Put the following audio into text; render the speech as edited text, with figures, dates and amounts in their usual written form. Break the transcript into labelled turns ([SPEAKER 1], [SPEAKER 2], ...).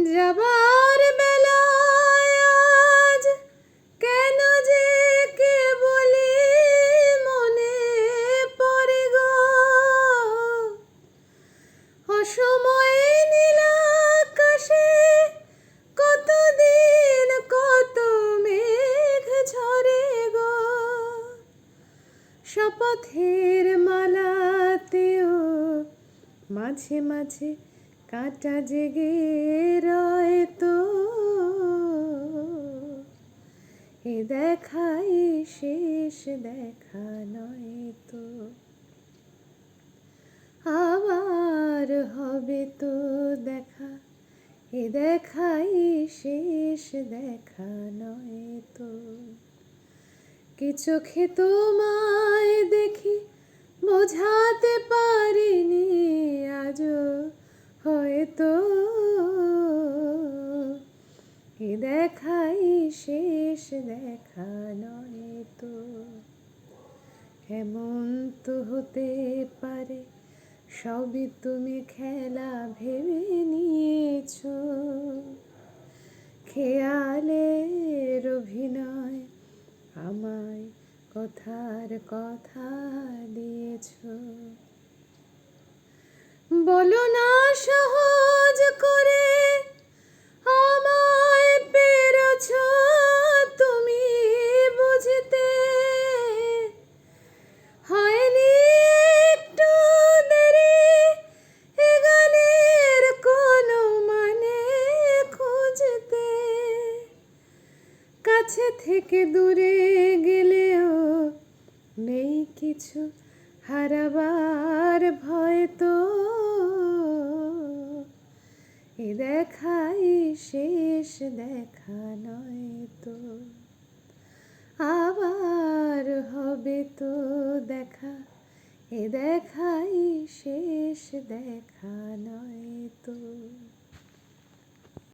[SPEAKER 1] যাবার বেলায় আজ কেন যে কে বলি মনে পড়ে গো, অসময়ে নীল আকাশে কতদিন কত মেঘ ঝরে গো, শপথের মালাতেও মাঝে মাঝে কাঁটা জেগে রয় তো, এ দেখাই শেষ দেখা নয় তো, আবার হবে তো দেখা, এ দেখাই শেষ দেখা নয় তো। কি চোখে তোমায় দেখি বোঝাতে পারিনি আজও হয়তো, এ দেখাই শেষ দেখা নয় তো। এমন তো হতে পারে সবই তুমি খেলা ভেবে নিয়েছো, খেয়ালের অভিনয় আমায় কথার কথা দিয়েছো। বলো না সহজ করে আমায় পেরেছো তুমি বুঝতে, হয়নি একটু দেরি এ গানের কোনো মানে খুঁজতে, কাছে থেকে দূরে গেলেও নেই কিছু হারাবার ভয় তো, এ দেখাই শেষ দেখা নয় তো, আবার হবে তো দেখা, এ দেখাই শেষ দেখা নয় তো।